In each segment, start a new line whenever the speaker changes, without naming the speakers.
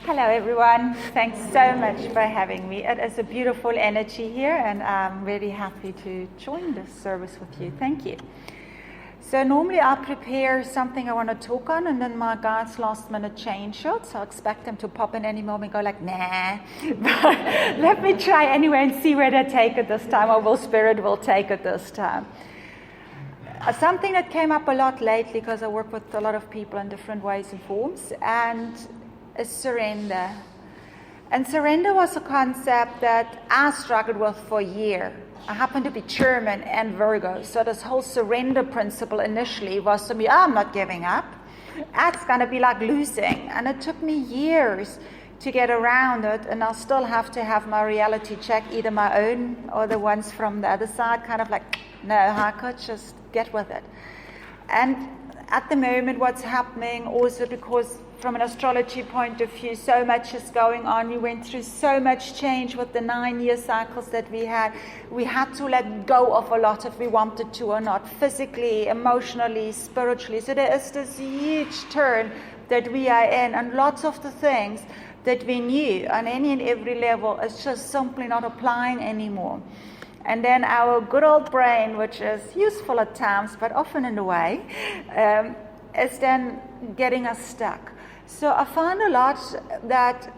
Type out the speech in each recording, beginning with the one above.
Hello everyone, thanks so much for having me. It is a beautiful energy here and I'm really happy to join this service with you. Thank you. So normally I prepare something I want to talk on and then my guides last minute change it. So I expect them to pop in any moment and go like, nah. But let me try anyway and see where they take it this time, or will Spirit will take it this time. Something that came up a lot lately, because I work with a lot of people in different ways and forms, and is surrender. And surrender was a concept that I struggled with for a year. I happen to be German and Virgo, so this whole surrender principle initially was to me, I'm not giving up. That's going to be like losing. And it took me years to get around it, and I'll still have to have my reality check, either my own or the ones from the other side, kind of like, no, Heike, just get with it. And at the moment, what's happening also, because from an astrology point of view, so much is going on. We went through so much change with the 9-year cycles that we had. We had to let go of a lot if we wanted to or not, physically, emotionally, spiritually. So there is this huge turn that we are in, and lots of the things that we knew on any and every level is just simply not applying anymore. And then our good old brain, which is useful at times, but often in a way, is then getting us stuck. So I find a lot that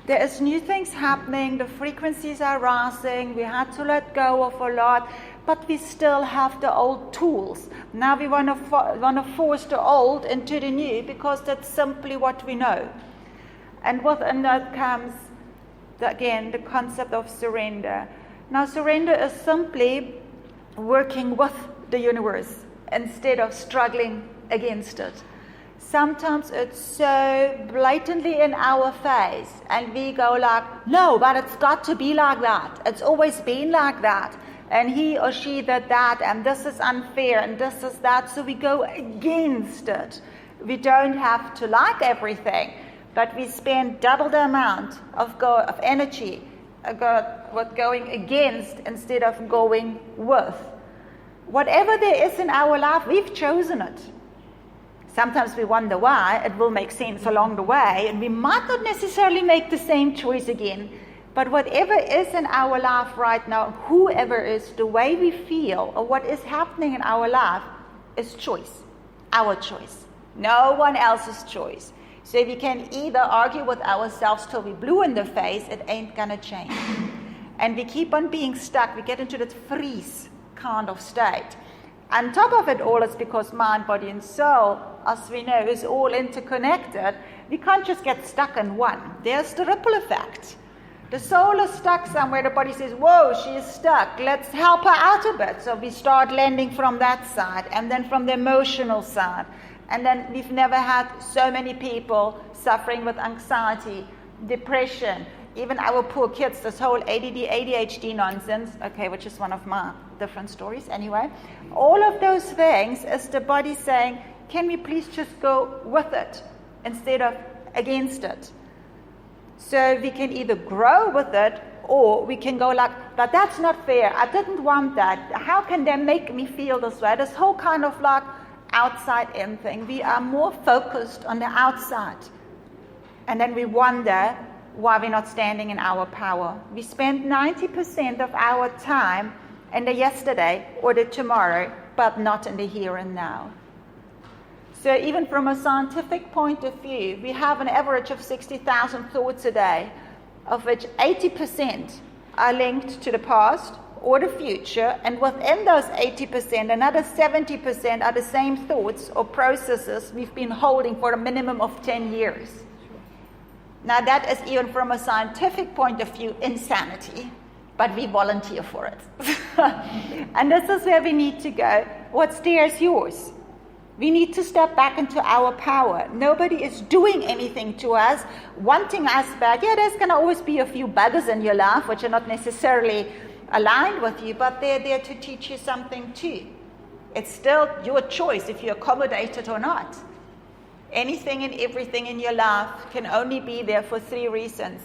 there is new things happening, the frequencies are rising, we had to let go of a lot, but we still have the old tools. Now we want to force the old into the new, because that's simply what we know. And within that comes, again, the concept of surrender. Now, surrender is simply working with the universe instead of struggling against it. Sometimes it's so blatantly in our face, and we go like, no, but it's got to be like that. It's always been like that. And he or she did that, and this is unfair, and this is that. So we go against it. We don't have to like everything, but we spend double the amount of energy going against instead of going with. Whatever there is in our life, we've chosen it. Sometimes we wonder why. It will make sense along the way, and we might not necessarily make the same choice again. But whatever is in our life right now, whoever is, the way we feel, or what is happening in our life is choice. Our choice. No one else's choice. So we can either argue with ourselves till we're blue in the face, it ain't gonna change. And we keep on being stuck. We get into that freeze kind of state. On top of it all, it's because mind, body, and soul, as we know, is all interconnected. We can't just get stuck in one. There's the ripple effect. The soul is stuck somewhere. The body says, whoa, she is stuck. Let's help her out a bit. So we start landing from that side, and then from the emotional side. And then we've never had so many people suffering with anxiety, depression, even our poor kids, this whole ADD, ADHD nonsense, okay, which is one of my different stories anyway. All of those things is the body saying, can we please just go with it instead of against it? So we can either grow with it, or we can go like, but that's not fair. I didn't want that. How can they make me feel this way? This whole kind of like outside in thing. We are more focused on the outside. And then we wonder why we're not standing in our power. We spend 90% of our time in the yesterday or the tomorrow, but not in the here and now. So even from a scientific point of view, we have an average of 60,000 thoughts a day, of which 80% are linked to the past or the future, and within those 80%, another 70% are the same thoughts or processes we've been holding for a minimum of 10 years. Now that is, even from a scientific point of view, insanity, but we volunteer for it. And this is where we need to go. What's there is yours. We need to step back into our power. Nobody is doing anything to us, wanting us back. Yeah, there's going to always be a few buggers in your life which are not necessarily aligned with you, but they're there to teach you something too. It's still your choice if you accommodate it or not. Anything and everything in your life can only be there for 3 reasons.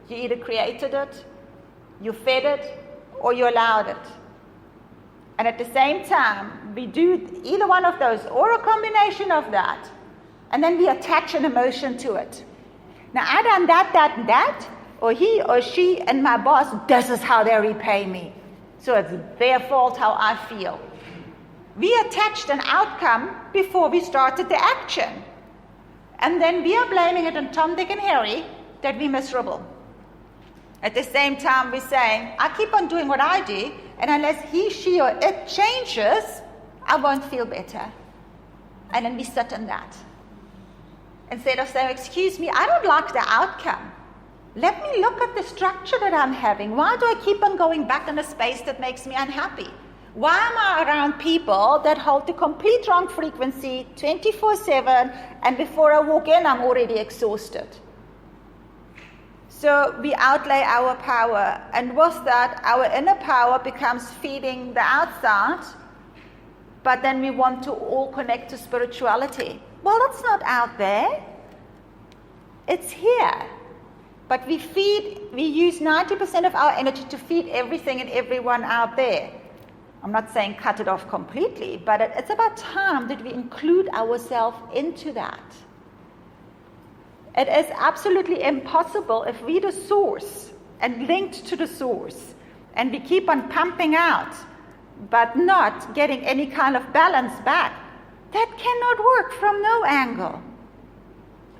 You either created it, you fed it, or you allowed it. And at the same time, we do either one of those or a combination of that, and then we attach an emotion to it. Now, I done that, and that, or he or she and my boss, this is how they repay me. So it's their fault how I feel. We attached an outcome before we started the action. And then we are blaming it on Tom, Dick, and Harry that we're miserable. At the same time, we're saying, I keep on doing what I do, and unless he, she, or it changes, I won't feel better. And then we sit in that. Instead of saying, excuse me, I don't like the outcome. Let me look at the structure that I'm having. Why do I keep on going back in a space that makes me unhappy? Why am I around people that hold the complete wrong frequency 24/7, and before I walk in, I'm already exhausted? So we outlay our power, and with that, our inner power becomes feeding the outside, but then we want to all connect to spirituality. Well, it's not out there. It's here. But we use 90% of our energy to feed everything and everyone out there. I'm not saying cut it off completely, but it's about time that we include ourselves into that. It is absolutely impossible if we're the source and linked to the source, and we keep on pumping out, but not getting any kind of balance back. That cannot work from no angle.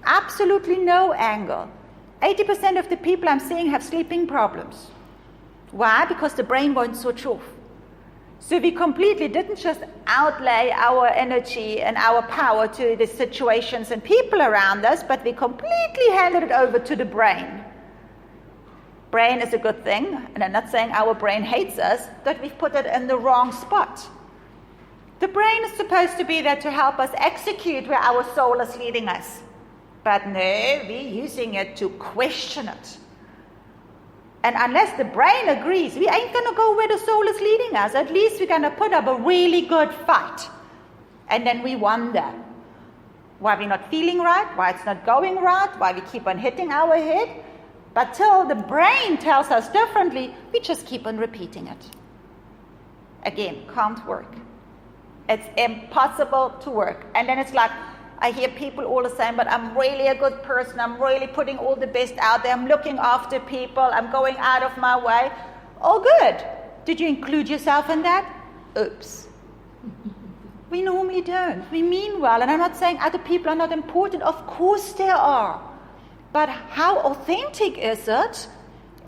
Absolutely no angle. 80% of the people I'm seeing have sleeping problems. Why? Because the brain won't switch off. So we completely didn't just outlay our energy and our power to the situations and people around us, but we completely handed it over to the brain. Brain is a good thing, and I'm not saying our brain hates us, but we've put it in the wrong spot. The brain is supposed to be there to help us execute where our soul is leading us. But no, we're using it to question it. And unless the brain agrees, we ain't going to go where the soul is leading us. At least we're going to put up a really good fight. And then we wonder why we're not feeling right, why it's not going right, why we keep on hitting our head. But till the brain tells us differently, we just keep on repeating it. Again, can't work. It's impossible to work. And then it's like, I hear people all the time, but I'm really a good person. I'm really putting all the best out there. I'm looking after people. I'm going out of my way. Oh, good. Did you include yourself in that? Oops. We normally don't. We mean well. And I'm not saying other people are not important. Of course they are. But how authentic is it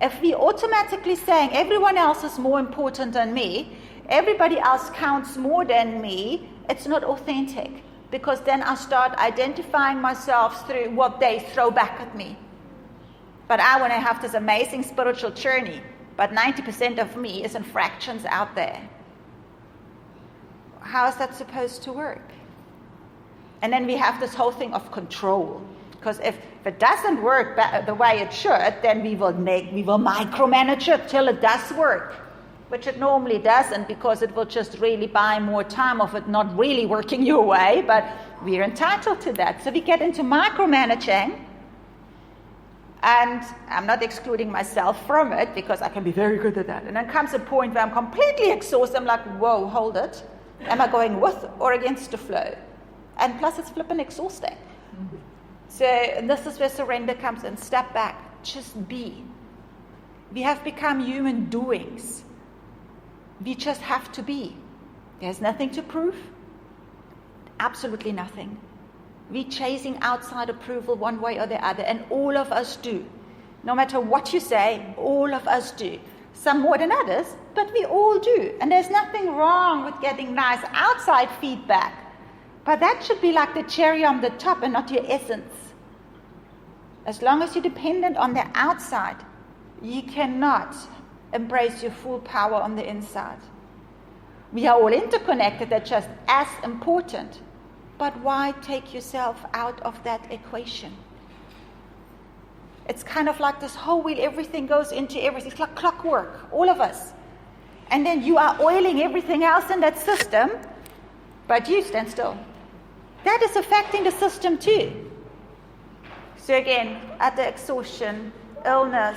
if we automatically saying everyone else is more important than me, everybody else counts more than me? It's not authentic. Because then I start identifying myself through what they throw back at me. But I want to have this amazing spiritual journey, but 90% of me is in fractions out there. How is that supposed to work? And then we have this whole thing of control. Because if it doesn't work the way it should, then we will micromanage it till it does work. Which it normally doesn't, because it will just really buy more time of it not really working your way, but we're entitled to that. So we get into micromanaging, and I'm not excluding myself from it, because I can be very good at that. And then comes a point where I'm completely exhausted. I'm like, whoa, hold it. Am I going with or against the flow? And plus it's flipping exhausting. So this is where surrender comes in. Step back. Just be. We have become human doings. We just have to be. There's nothing to prove. Absolutely nothing. We're chasing outside approval one way or the other, and all of us do. No matter what you say, all of us do. Some more than others, but we all do. And there's nothing wrong with getting nice outside feedback. But that should be like the cherry on the top and not your essence. As long as you're dependent on the outside, you cannot embrace your full power on the inside. We are all interconnected, they're just as important. But why take yourself out of that equation? It's kind of like this whole wheel, everything goes into everything. It's like clockwork, all of us. And then you are oiling everything else in that system, but you stand still. That is affecting the system too. So again, at the exhaustion, illness,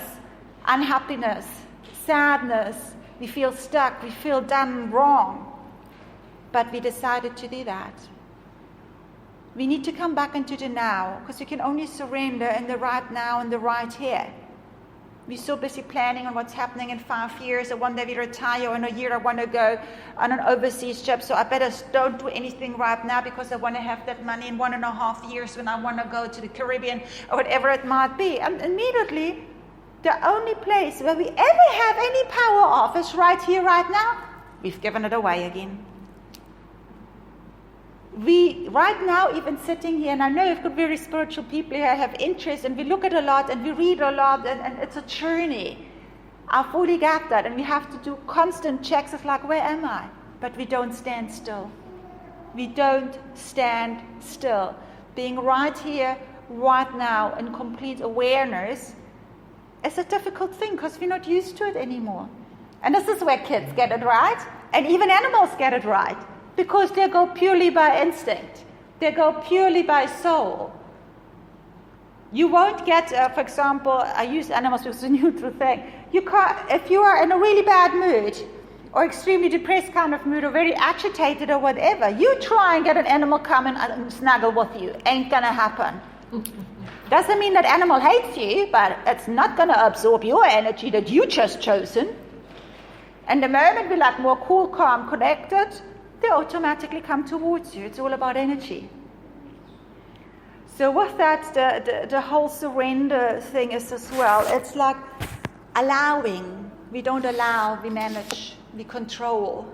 unhappiness, sadness, we feel stuck, we feel done wrong. But we decided to do that. We need to come back into the now, because we can only surrender in the right now and the right here. We're so busy planning on what's happening in 5 years, or one day we retire, or in a year I want to go on an overseas trip, so I better don't do anything right now because I want to have that money in 1.5 years when I want to go to the Caribbean, or whatever it might be. And immediately, the only place where we ever have any power of is right here, right now. We've given it away again. We, right now, even sitting here, and I know you've got very spiritual people here, have interest, and we look at a lot, and we read a lot, and it's a journey. I fully get that, and we have to do constant checks of like, where am I? But we don't stand still. We don't stand still. Being right here, right now, in complete awareness is a difficult thing, because we're not used to it anymore. And this is where kids get it right, and even animals get it right. Because they go purely by instinct. They go purely by soul. You won't get, for example, I use animals because it's a neutral thing. You can't, if you are in a really bad mood, or extremely depressed kind of mood, or very agitated or whatever, you try and get an animal come and snuggle with you. Ain't gonna happen. Doesn't mean that animal hates you, but it's not gonna absorb your energy that you just chosen. And the moment we're like more cool, calm, connected, they automatically come towards you. It's all about energy. So with that, the whole surrender thing is as well. It's like allowing. We don't allow, we manage, we control.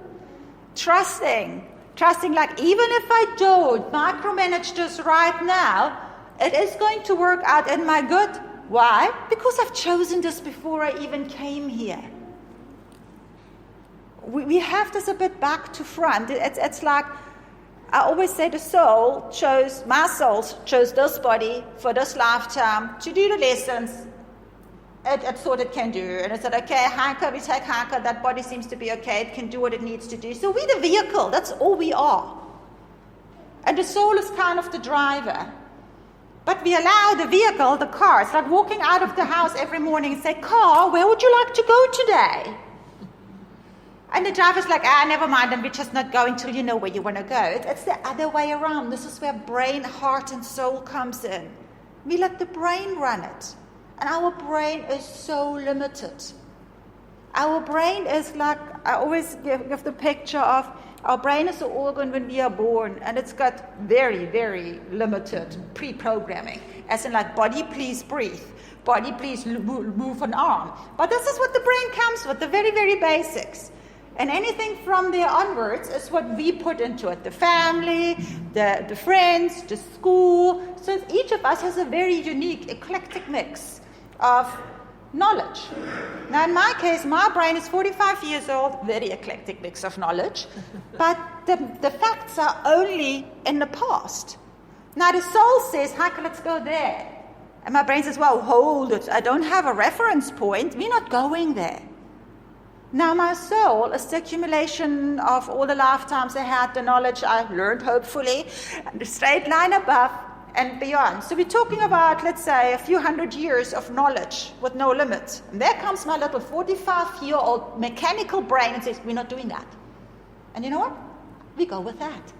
Trusting like even if I don't micromanage this right now, it is going to work out in my good. Why? Because I've chosen this before I even came here. We have this a bit back to front. It's like, I always say my soul chose this body for this lifetime to do the lessons it thought it can do. And it said, okay, Heike, we take Heike, that body seems to be okay, it can do what it needs to do. So we're the vehicle, that's all we are. And the soul is kind of the driver. But we allow the vehicle, the car, it's like walking out of the house every morning and say, car, where would you like to go today? And the driver's like, never mind, and we're just not going till you know where you want to go. It's the other way around. This is where brain, heart, and soul comes in. We let the brain run it. And our brain is so limited. Our brain is like, I always give the picture of, our brain is an organ when we are born, and it's got very, very limited pre-programming. As in like, body, please breathe. Body, please move an arm. But this is what the brain comes with, the very, very basics. And anything from there onwards is what we put into it. The family, the friends, the school. So each of us has a very unique, eclectic mix of knowledge. Now in my case, my brain is 45 years old, very eclectic mix of knowledge. But the facts are only in the past. Now the soul says, Heike, let's go there. And my brain says, well, hold it. I don't have a reference point. We're not going there. Now my soul is the accumulation of all the lifetimes I had, the knowledge I learned, hopefully, and the straight line above and beyond. So we're talking about, let's say, a few hundred years of knowledge with no limit. And there comes my little 45-year-old mechanical brain and says, we're not doing that. And you know what? We go with that.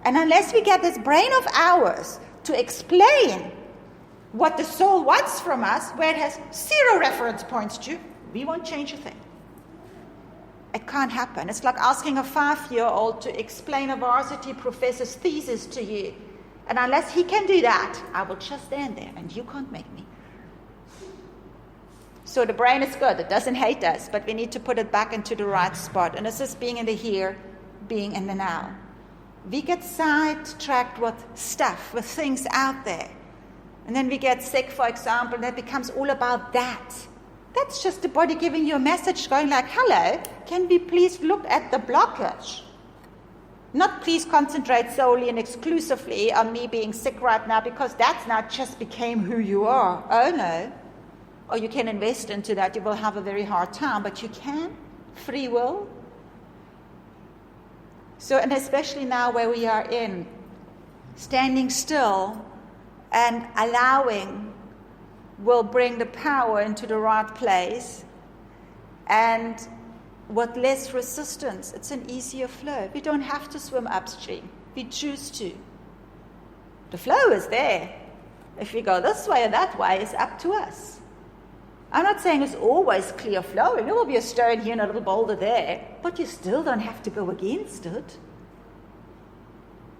And unless we get this brain of ours to explain what the soul wants from us, where it has zero reference points to, we won't change a thing. It can't happen. It's like asking a 5-year-old to explain a varsity professor's thesis to you. And unless he can do that, I will just stand there and you can't make me. So the brain is good. It doesn't hate us, but we need to put it back into the right spot. And this is being in the here, being in the now. We get sidetracked with stuff, with things out there. And then we get sick, for example, and that becomes all about that. That's just the body giving you a message going like, hello, can we please look at the blockage? Not please concentrate solely and exclusively on me being sick right now, because that's not just became who you are. Oh no. Or you can invest into that. You will have a very hard time, but you can. Free will. So, and especially now where we are in, standing still and allowing will bring the power into the right place, and with less resistance, it's an easier flow. We don't have to swim upstream. We choose to. The flow is there. If we go this way or that way, it's up to us. I'm not saying it's always clear flowing. There will be a stone here and a little boulder there, but you still don't have to go against it.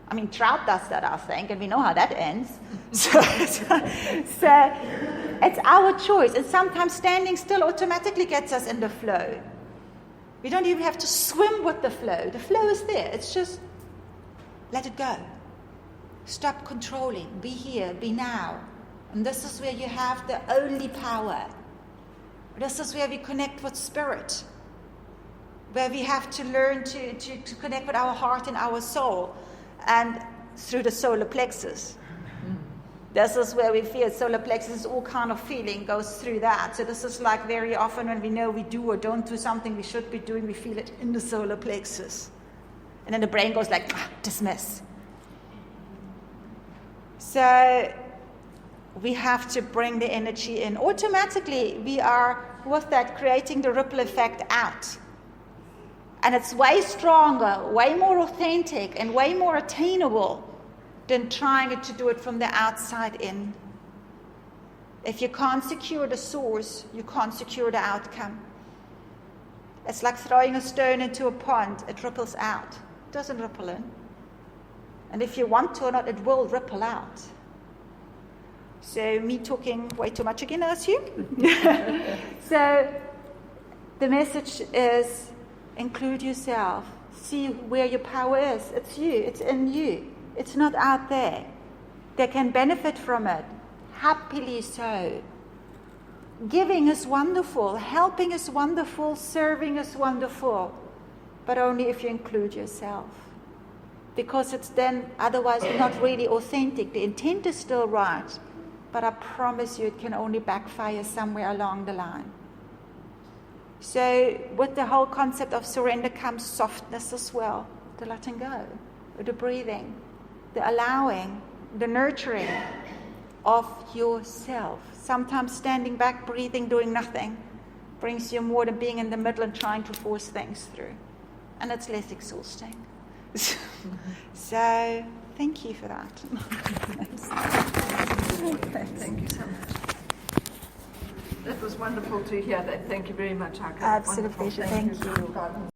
I mean, trout does that, I think, and we know how that ends. So it's our choice. And sometimes standing still automatically gets us in the flow. We don't even have to swim with the flow. The flow is there. It's just let it go. Stop controlling. Be here. Be now. And this is where you have the only power. This is where we connect with spirit. Where we have to learn to connect with our heart and our soul. And through the solar plexus. This is where we feel solar plexus, all kind of feeling goes through that. So this is like very often when we know we do or don't do something we should be doing, we feel it in the solar plexus. And then the brain goes like, dismiss. So we have to bring the energy in. Automatically, we are, with that, creating the ripple effect out. And it's way stronger, way more authentic, and way more attainable than trying to do it from the outside in. If you can't secure the source, you can't secure the outcome. It's like throwing a stone into a pond. It ripples out. It doesn't ripple in. And if you want to or not, it will ripple out. So me talking way too much again, I assume. So the message is include yourself. See where your power is. It's you. It's in you. It's not out there. They can benefit from it. Happily so. Giving is wonderful. Helping is wonderful. Serving is wonderful. But only if you include yourself. Because it's then otherwise not really authentic. The intent is still right. But I promise you it can only backfire somewhere along the line. So with the whole concept of surrender comes softness as well. The letting go. The breathing. The allowing, the nurturing of yourself. Sometimes standing back, breathing, doing nothing brings you more than being in the middle and trying to force things through. And it's less exhausting. So, thank you for that.
Thank you so much. That was wonderful to hear that. Thank you very much, Heike.
Absolute pleasure. Thank you.